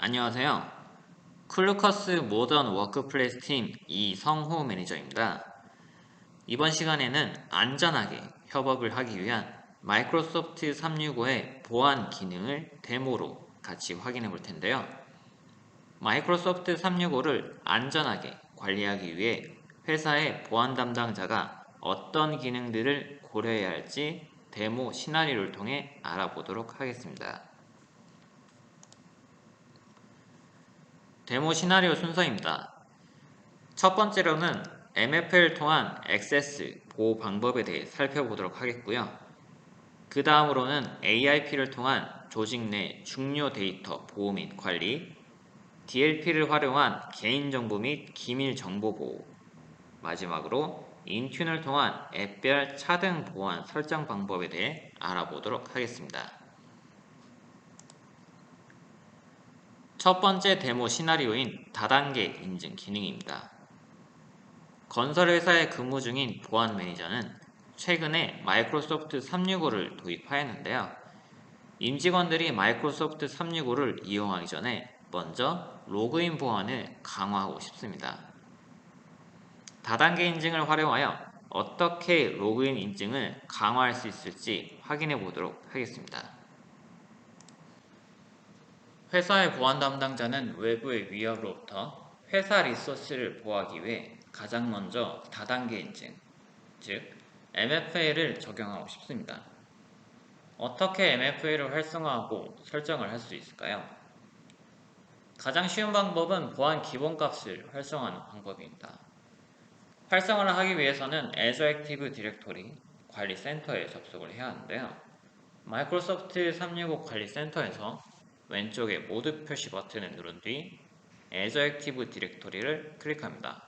안녕하세요. 클루커스 모던 워크플레이스 팀 이성호 매니저입니다. 이번 시간에는 안전하게 협업을 하기 위한 마이크로소프트 365의 보안 기능을 데모로 같이 확인해 볼 텐데요. 마이크로소프트 365를 안전하게 관리하기 위해 회사의 보안 담당자가 어떤 기능들을 고려해야 할지 데모 시나리오를 통해 알아보도록 하겠습니다. 데모 시나리오 순서입니다. 첫 번째로는 MFA를 통한 액세스 보호 방법에 대해 살펴보도록 하겠고요. 그 다음으로는 AIP를 통한 조직 내 중요 데이터 보호 및 관리, DLP를 활용한 개인정보 및 기밀정보 보호, 마지막으로 인튠을 통한 앱별 차등 보안 설정 방법에 대해 알아보도록 하겠습니다. 첫 번째 데모 시나리오인 다단계 인증 기능입니다. 건설회사에 근무 중인 보안 매니저는 최근에 마이크로소프트 365를 도입하였는데요. 임직원들이 마이크로소프트 365를 이용하기 전에 먼저 로그인 보안을 강화하고 싶습니다. 다단계 인증을 활용하여 어떻게 로그인 인증을 강화할 수 있을지 확인해 보도록 하겠습니다. 회사의 보안 담당자는 외부의 위협으로부터 회사 리소스를 보호하기 위해 가장 먼저 다단계 인증, 즉 MFA를 적용하고 싶습니다. 어떻게 MFA를 활성화하고 설정을 할 수 있을까요? 가장 쉬운 방법은 보안 기본값을 활성화하는 방법입니다. 활성화를 하기 위해서는 Azure Active Directory 관리센터에 접속을 해야 하는데요. 마이크로소프트 365 관리센터에서 왼쪽에 모드 표시 버튼을 누른 뒤 Azure Active Directory를 클릭합니다.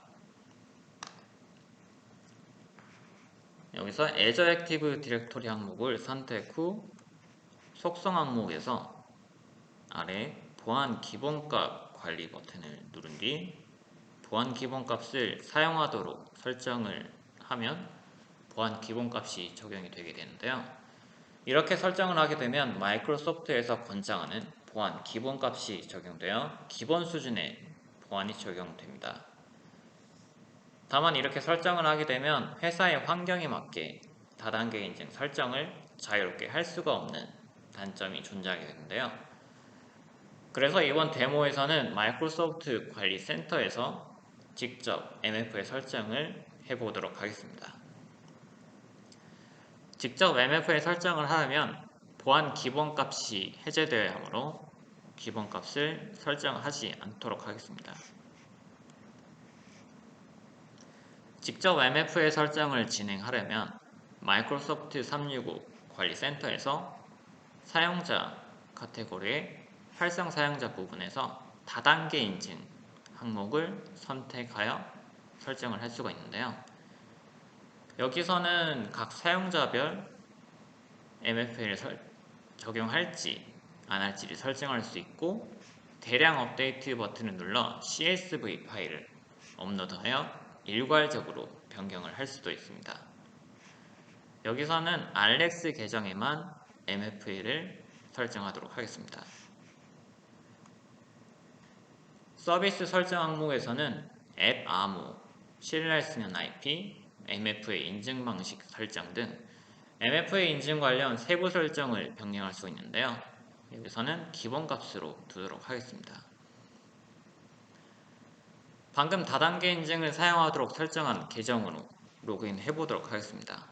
여기서 Azure Active Directory 항목을 선택 후 속성 항목에서 아래 보안 기본값 관리 버튼을 누른 뒤 보안 기본값을 사용하도록 설정을 하면 보안 기본값이 적용이 되게 되는데요. 이렇게 설정을 하게 되면 마이크로소프트에서 권장하는 보안 기본값이 적용되어 기본 수준의 보안이 적용됩니다. 다만 이렇게 설정을 하게 되면 회사의 환경에 맞게 다단계 인증 설정을 자유롭게 할 수가 없는 단점이 존재하게 되는데요. 그래서 이번 데모에서는 마이크로소프트 관리센터에서 직접 MFA 설정을 해보도록 하겠습니다. 직접 MFA 설정을 하려면 보안 기본값이 해제되어야 하므로 기본값을 설정하지 않도록 하겠습니다. 직접 MFA 설정을 진행하려면 마이크로소프트 365 관리센터에서 사용자 카테고리의 활성 사용자 부분에서 다단계 인증 항목을 선택하여 설정을 할 수가 있는데요. 여기서는 각 사용자별 MFA를 적용할지 안 할지를 설정할 수 있고 대량 업데이트 버튼을 눌러 CSV 파일을 업로드하여 일괄적으로 변경을 할 수도 있습니다. 여기서는 알렉스 계정에만 MFA를 설정하도록 하겠습니다. 서비스 설정 항목에서는 앱 암호, 신뢰할 수 있는 IP, MFA 인증 방식 설정 등 MFA 인증 관련 세부 설정을 변경할 수 있는데요. 여기서는 기본값으로 두도록 하겠습니다. 방금 다단계 인증을 사용하도록 설정한 계정으로 로그인 해보도록 하겠습니다.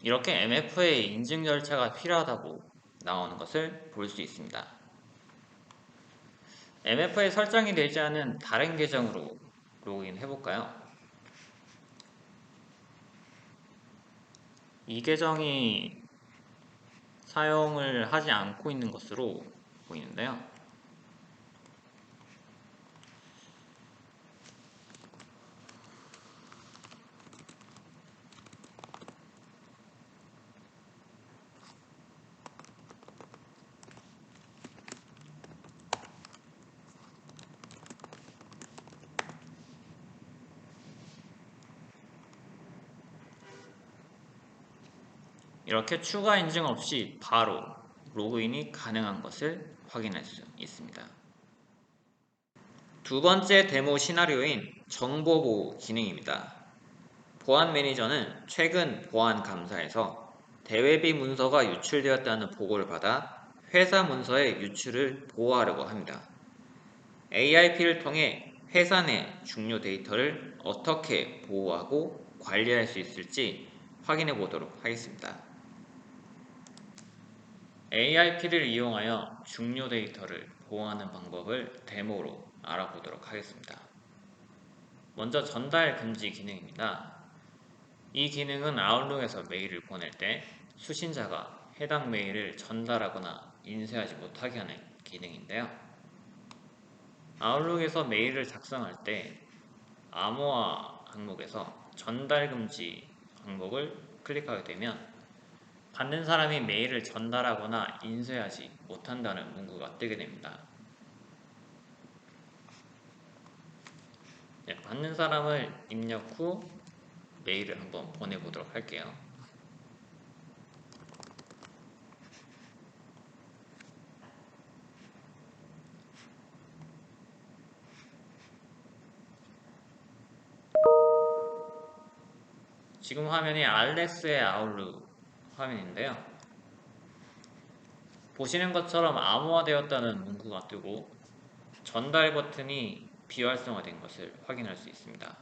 이렇게 MFA 인증 절차가 필요하다고 나오는 것을 볼 수 있습니다. MFA 설정이 되지 않은 다른 계정으로 로그인 해볼까요? 이 계정이 사용을 하지 않고 있는 것으로 보이는데요. 이렇게 추가 인증 없이 바로 로그인이 가능한 것을 확인할 수 있습니다. 두 번째 데모 시나리오인 정보보호 기능입니다. 보안 매니저는 최근 보안 감사에서 대외비 문서가 유출되었다는 보고를 받아 회사 문서의 유출을 보호하려고 합니다. AIP를 통해 회사 내 중요 데이터를 어떻게 보호하고 관리할 수 있을지 확인해 보도록 하겠습니다. AIP를 이용하여 중요 데이터를 보호하는 방법을 데모로 알아보도록 하겠습니다. 먼저 전달 금지 기능입니다. 이 기능은 아웃룩에서 메일을 보낼 때 수신자가 해당 메일을 전달하거나 인쇄하지 못하게 하는 기능인데요. 아웃룩에서 메일을 작성할 때 암호화 항목에서 전달 금지 항목을 클릭하게 되면 받는 사람이 메일을 전달하거나 인쇄하지 못한다는 문구가 뜨게 됩니다. 받는 사람을 입력 후 메일을 한번 보내보도록 할게요. 지금 화면이 알렉스의 아웃룩 화면인데요. 보시는 것처럼 암호화되었다는 문구가 뜨고 전달 버튼이 비활성화된 것을 확인할 수 있습니다.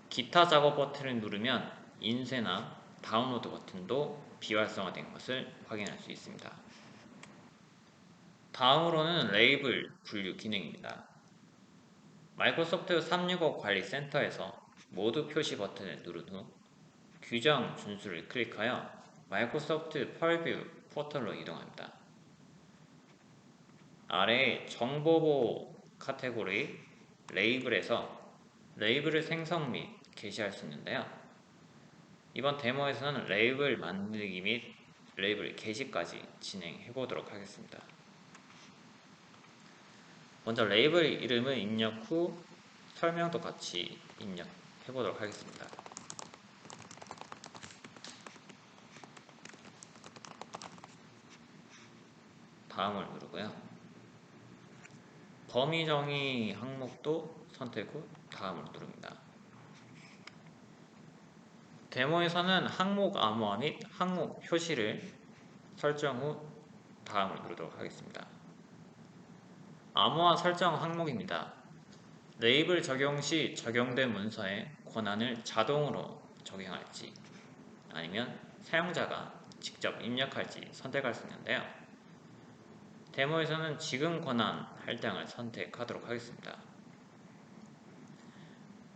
기타 작업 버튼을 누르면 인쇄나 다운로드 버튼도 비활성화된 것을 확인할 수 있습니다. 다음으로는 레이블 분류 기능입니다. 마이크로소프트 365 관리센터에서 모두 표시 버튼을 누른 후 규정 준수를 클릭하여 마이크로소프트 펄뷰 포털로 이동합니다. 아래 정보보호 카테고리 레이블에서 레이블을 생성 및 게시할 수 있는데요. 이번 데모에서는 레이블 만들기 및 레이블 게시까지 진행해 보도록 하겠습니다. 먼저 레이블 이름을 입력 후 설명도 같이 입력해 보도록 하겠습니다. 다음을 누르고요. 범위 정의 항목도 선택 후 다음을 누릅니다. 데모에서는 항목 암호화 및 항목 표시를 설정 후 다음을 누르도록 하겠습니다. 암호화 설정 항목입니다. 레이블 적용 시 적용된 문서에 권한을 자동으로 적용할지 아니면 사용자가 직접 입력할지 선택할 수 있는데요. 데모에서는 지금 권한 할당을 선택하도록 하겠습니다.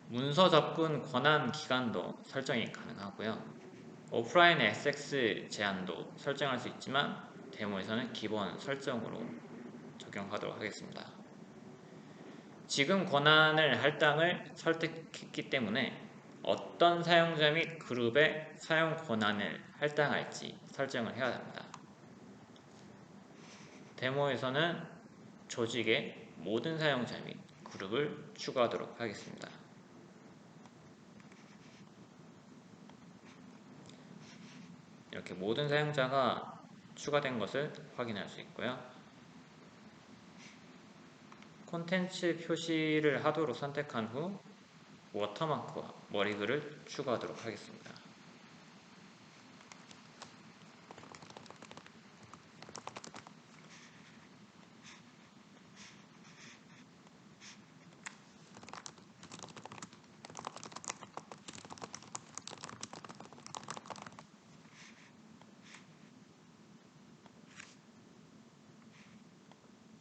문서 접근 권한 기간도 설정이 가능하고요. 오프라인 액세스 제한도 설정할 수 있지만 데모에서는 기본 설정으로 적용하도록 하겠습니다. 지금 권한을 할당을 설득했기 때문에 어떤 사용자 및 그룹의 사용 권한을 할당할지 설정을 해야 합니다. 데모에서는 조직의 모든 사용자 및 그룹을 추가하도록 하겠습니다. 이렇게 모든 사용자가 추가된 것을 확인할 수 있고요. 콘텐츠 표시를 하도록 선택한 후 워터마크와 머리글을 추가하도록 하겠습니다.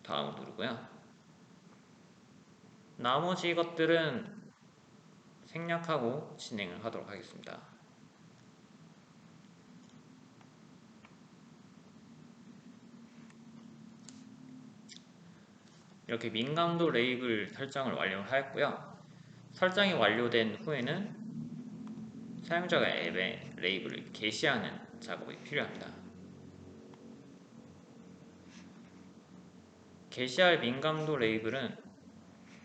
다음을 누르고요. 나머지 것들은 생략하고 진행을 하도록 하겠습니다. 이렇게 민감도 레이블 설정을 완료하였고요. 설정이 완료된 후에는 사용자가 앱에 레이블을 게시하는 작업이 필요합니다. 게시할 민감도 레이블은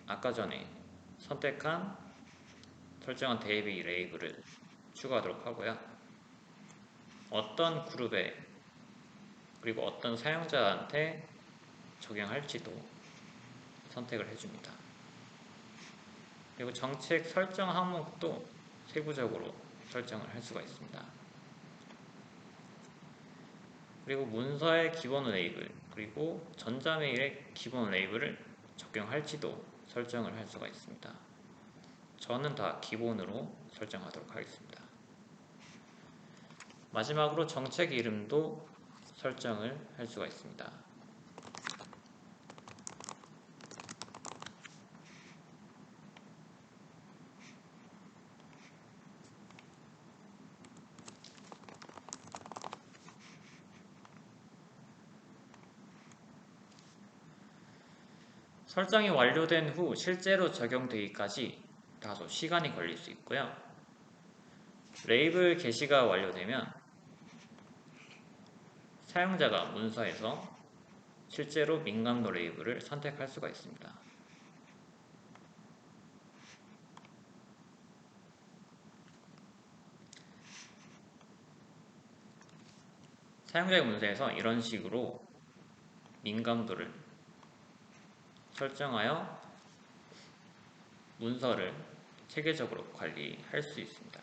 아까 전에 선택한 설정한 대비 레이블을 추가하도록 하고요. 어떤 그룹에 그리고 어떤 사용자한테 적용할지도 선택을 해줍니다. 그리고 정책 설정 항목도 세부적으로 설정을 할 수가 있습니다. 그리고 문서의 기본 레이블, 그리고 전자메일의 기본 레이블을 적용할지도 설정을 할 수가 있습니다. 저는 다 기본으로 설정하도록 하겠습니다. 마지막으로 정책 이름도 설정을 할 수가 있습니다. 설정이 완료된 후 실제로 적용되기까지 다소 시간이 걸릴 수 있고요. 레이블 게시가 완료되면 사용자가 문서에서 실제로 민감도 레이블을 선택할 수가 있습니다. 사용자의 문서에서 이런 식으로 민감도를 설정하여 문서를 체계적으로 관리할 수 있습니다.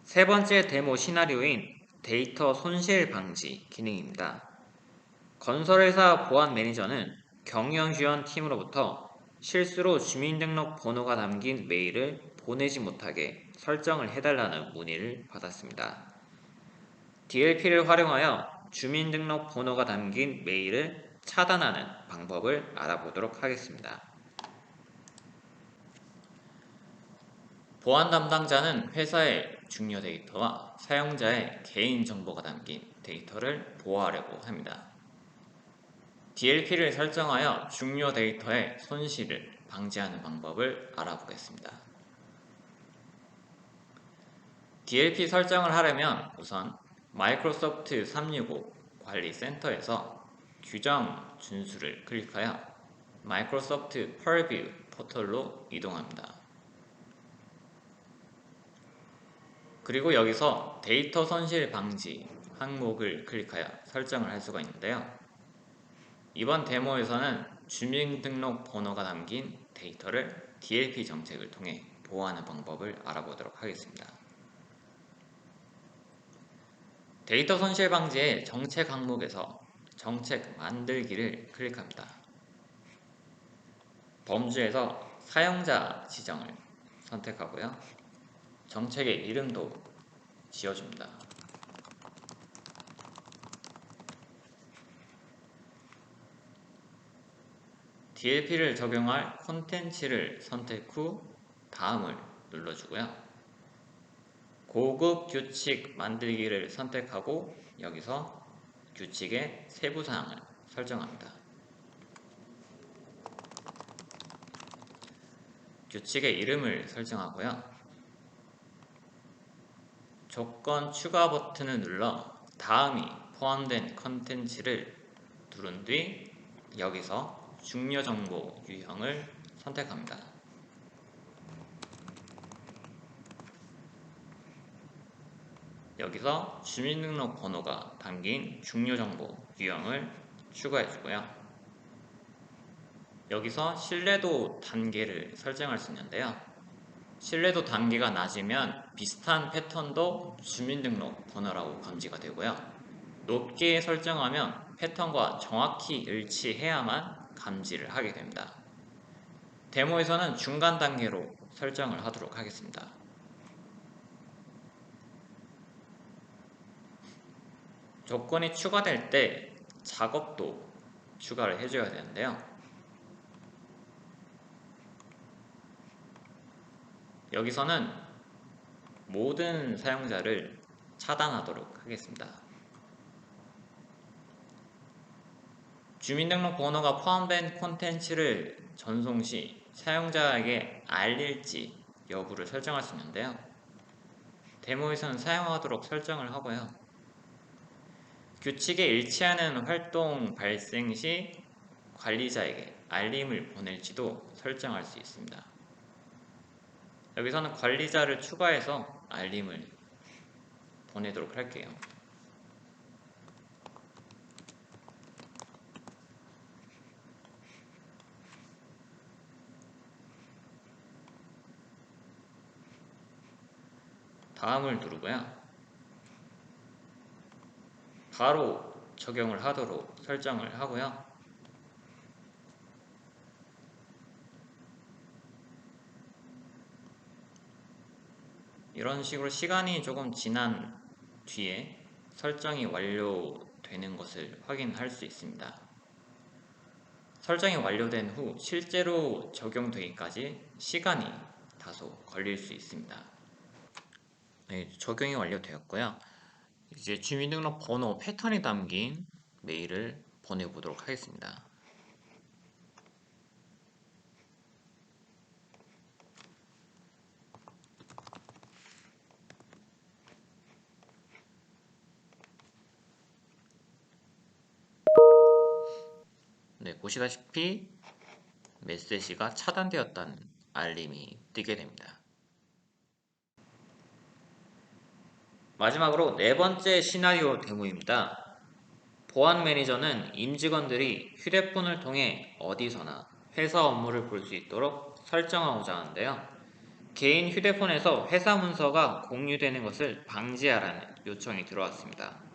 세 번째 데모 시나리오인 데이터 손실 방지 기능입니다. 건설회사 보안 매니저는 경영 지원팀으로부터 실수로 주민등록 번호가 담긴 메일을 보내지 못하게 설정을 해달라는 문의를 받았습니다. DLP를 활용하여 주민등록 번호가 담긴 메일을 차단하는 방법을 알아보도록 하겠습니다. 보안 담당자는 회사의 중요 데이터와 사용자의 개인정보가 담긴 데이터를 보호하려고 합니다. DLP를 설정하여 중요 데이터의 손실을 방지하는 방법을 알아보겠습니다. DLP 설정을 하려면 우선 마이크로소프트 365 관리센터에서 규정 준수를 클릭하여 마이크로소프트 펄뷰 포털로 이동합니다. 그리고 여기서 데이터 손실 방지 항목을 클릭하여 설정을 할 수가 있는데요. 이번 데모에서는 주민등록 번호가 담긴 데이터를 DLP 정책을 통해 보호하는 방법을 알아보도록 하겠습니다. 데이터 손실 방지의 정책 항목에서 정책 만들기를 클릭합니다. 범주에서 사용자 지정을 선택하고요. 정책의 이름도 지어줍니다. DLP를 적용할 콘텐츠를 선택 후 다음을 눌러주고요. 고급 규칙 만들기를 선택하고 여기서 규칙의 세부사항을 설정합니다. 규칙의 이름을 설정하고요. 조건 추가 버튼을 눌러 다음이 포함된 컨텐츠를 누른 뒤 여기서 중요정보 유형을 선택합니다. 여기서 주민등록 번호가 담긴 중요정보 유형을 추가해주고요. 여기서 신뢰도 단계를 설정할 수 있는데요. 신뢰도 단계가 낮으면 비슷한 패턴도 주민등록 번호라고 감지가 되고요. 높게 설정하면 패턴과 정확히 일치해야만 감지를 하게 됩니다. 데모에서는 중간 단계로 설정을 하도록 하겠습니다. 조건이 추가될 때 작업도 추가를 해줘야 되는데요. 여기서는 모든 사용자를 차단하도록 하겠습니다. 주민등록 번호가 포함된 콘텐츠를 전송 시 사용자에게 알릴지 여부를 설정할 수 있는데요. 데모에서는 사용하도록 설정을 하고요. 규칙에 일치하는 활동 발생 시 관리자에게 알림을 보낼지도 설정할 수 있습니다. 여기서는 관리자를 추가해서 알림을 보내도록 할게요. 다음을 누르고요. 바로 적용을 하도록 설정을 하고요. 이런 식으로 시간이 조금 지난 뒤에 설정이 완료되는 것을 확인할 수 있습니다. 설정이 완료된 후 실제로 적용되기까지 시간이 다소 걸릴 수 있습니다. 네, 적용이 완료되었고요. 이제 주민등록 번호 패턴이 담긴 메일을 보내보도록 하겠습니다. 네, 보시다시피 메시지가 차단되었다는 알림이 뜨게 됩니다. 마지막으로 네 번째 시나리오 데모입니다. 보안 매니저는 임직원들이 휴대폰을 통해 어디서나 회사 업무를 볼 수 있도록 설정하고자 하는데요. 개인 휴대폰에서 회사 문서가 공유되는 것을 방지하라는 요청이 들어왔습니다.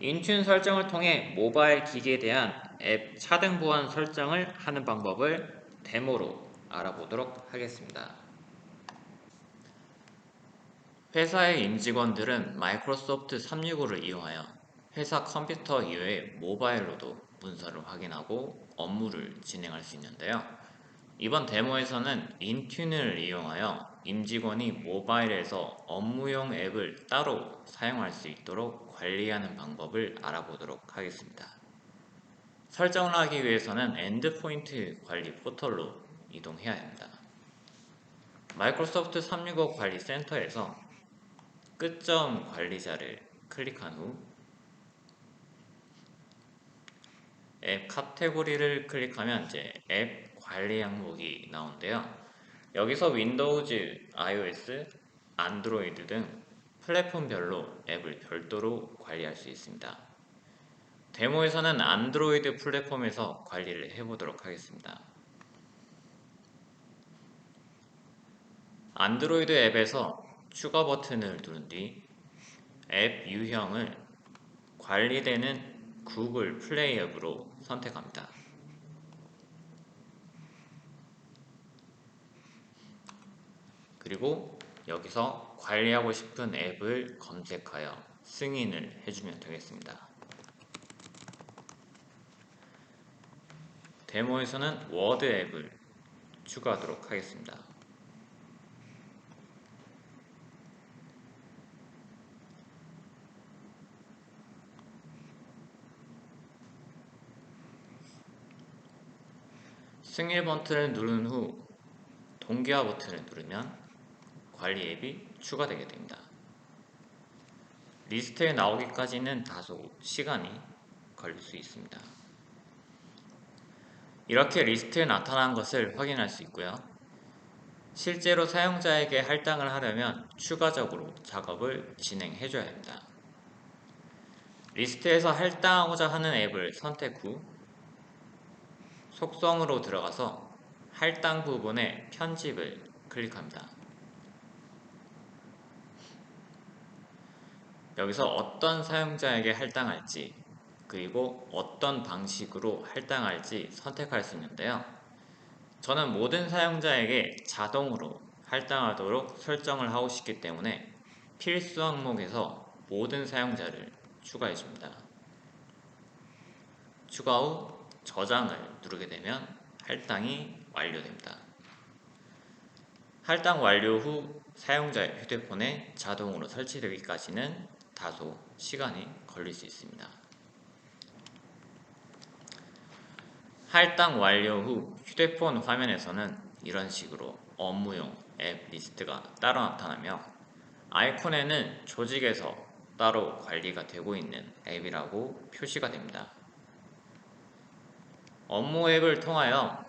인튠 설정을 통해 모바일 기기에 대한 앱 차등 보안 설정을 하는 방법을 데모로 알아보도록 하겠습니다. 회사의 임직원들은 마이크로소프트 365를 이용하여 회사 컴퓨터 이외에 모바일로도 문서를 확인하고 업무를 진행할 수 있는데요. 이번 데모에서는 인튠을 이용하여 임직원이 모바일에서 업무용 앱을 따로 사용할 수 있도록 관리하는 방법을 알아보도록 하겠습니다. 설정을 하기 위해서는 엔드포인트 관리 포털로 이동해야 합니다. 마이크로소프트 365 관리 센터에서 끝점 관리자를 클릭한 후 앱 카테고리를 클릭하면 이제 앱 관리 항목이 나오는데요. 여기서 윈도우즈, iOS, 안드로이드 등 플랫폼별로 앱을 별도로 관리할 수 있습니다. 데모에서는 안드로이드 플랫폼에서 관리를 해보도록 하겠습니다. 안드로이드 앱에서 추가 버튼을 누른 뒤 앱 유형을 관리되는 구글 플레이 앱으로 선택합니다. 그리고 여기서 관리하고 싶은 앱을 검색하여 승인을 해주면 되겠습니다. 데모에서는 워드 앱을 추가하도록 하겠습니다. 승인 버튼을 누른 후 동기화 버튼을 누르면 관리 앱이 추가되게 됩니다. 리스트에 나오기까지는 다소 시간이 걸릴 수 있습니다. 이렇게 리스트에 나타난 것을 확인할 수 있고요. 실제로 사용자에게 할당을 하려면 추가적으로 작업을 진행해줘야 합니다. 리스트에서 할당하고자 하는 앱을 선택 후 속성으로 들어가서 할당 부분의 편집을 클릭합니다. 여기서 어떤 사용자에게 할당할지 그리고 어떤 방식으로 할당할지 선택할 수 있는데요. 저는 모든 사용자에게 자동으로 할당하도록 설정을 하고 싶기 때문에 필수 항목에서 모든 사용자를 추가해 줍니다. 추가 후 저장을 누르게 되면 할당이 완료됩니다. 할당 완료 후 사용자의 휴대폰에 자동으로 설치되기까지는 다소 시간이 걸릴 수 있습니다. 할당 완료 후 휴대폰 화면에서는 이런 식으로 업무용 앱 리스트가 따로 나타나며 아이콘에는 조직에서 따로 관리가 되고 있는 앱이라고 표시가 됩니다. 업무 앱을 통하여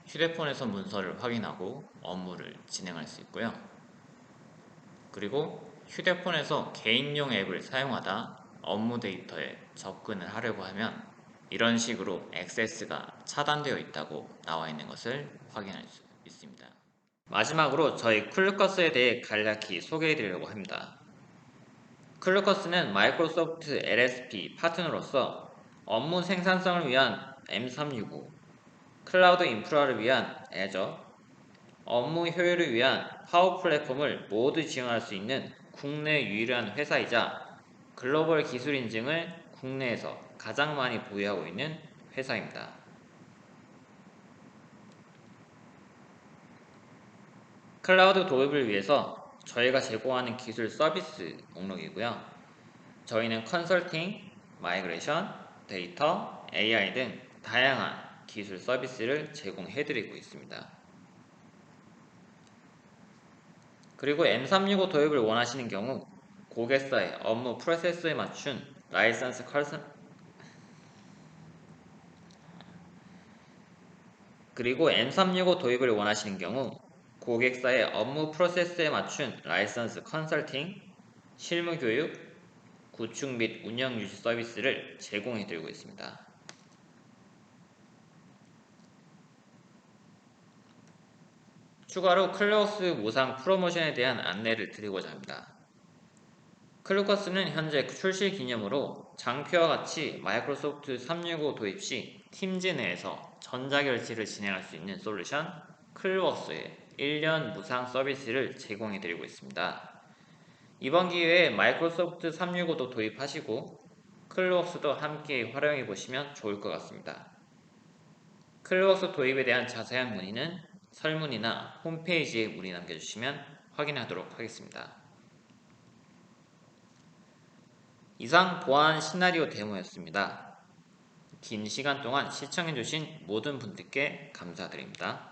휴대폰에서 문서를 확인하고 업무를 진행할 수 있고요. 그리고 휴대폰에서 개인용 앱을 사용하다 업무 데이터에 접근을 하려고 하면 이런 식으로 액세스가 차단되어 있다고 나와 있는 것을 확인할 수 있습니다. 마지막으로 저희 클루커스에 대해 간략히 소개해 드리려고 합니다. 클루커스는 마이크로소프트 LSP 파트너로서 업무 생산성을 위한 M365, 클라우드 인프라를 위한 애저, 업무 효율을 위한 파워 플랫폼을 모두 지원할 수 있는 국내 유일한 회사이자 글로벌 기술 인증을 국내에서 가장 많이 보유하고 있는 회사입니다. 클라우드 도입을 위해서 저희가 제공하는 기술 서비스 목록이고요. 저희는 컨설팅, 마이그레이션, 데이터, AI 등 다양한 기술 서비스를 제공해드리고 있습니다. 그리고 M365 도입을 원하시는 경우 고객사의 업무 프로세스에 맞춘 라이선스 컨설 그리고 M365 도입을 원하시는 경우 고객사의 업무 프로세스에 맞춘 라이선스 컨설팅, 실무 교육, 구축 및 운영 유지 서비스를 제공해드리고 있습니다. 추가로 클루커스 무상 프로모션에 대한 안내를 드리고자 합니다. 클루커스는 현재 출시 기념으로 장표와 같이 마이크로소프트 365 도입 시 팀즈 내에서 전자결제를 진행할 수 있는 솔루션 클루커스의 1년 무상 서비스를 제공해드리고 있습니다. 이번 기회에 마이크로소프트 365도 도입하시고 클루커스도 함께 활용해보시면 좋을 것 같습니다. 클루커스 도입에 대한 자세한 문의는 설문이나 홈페이지에 문의 남겨주시면 확인하도록 하겠습니다. 이상 보안 시나리오 데모였습니다. 긴 시간 동안 시청해주신 모든 분들께 감사드립니다.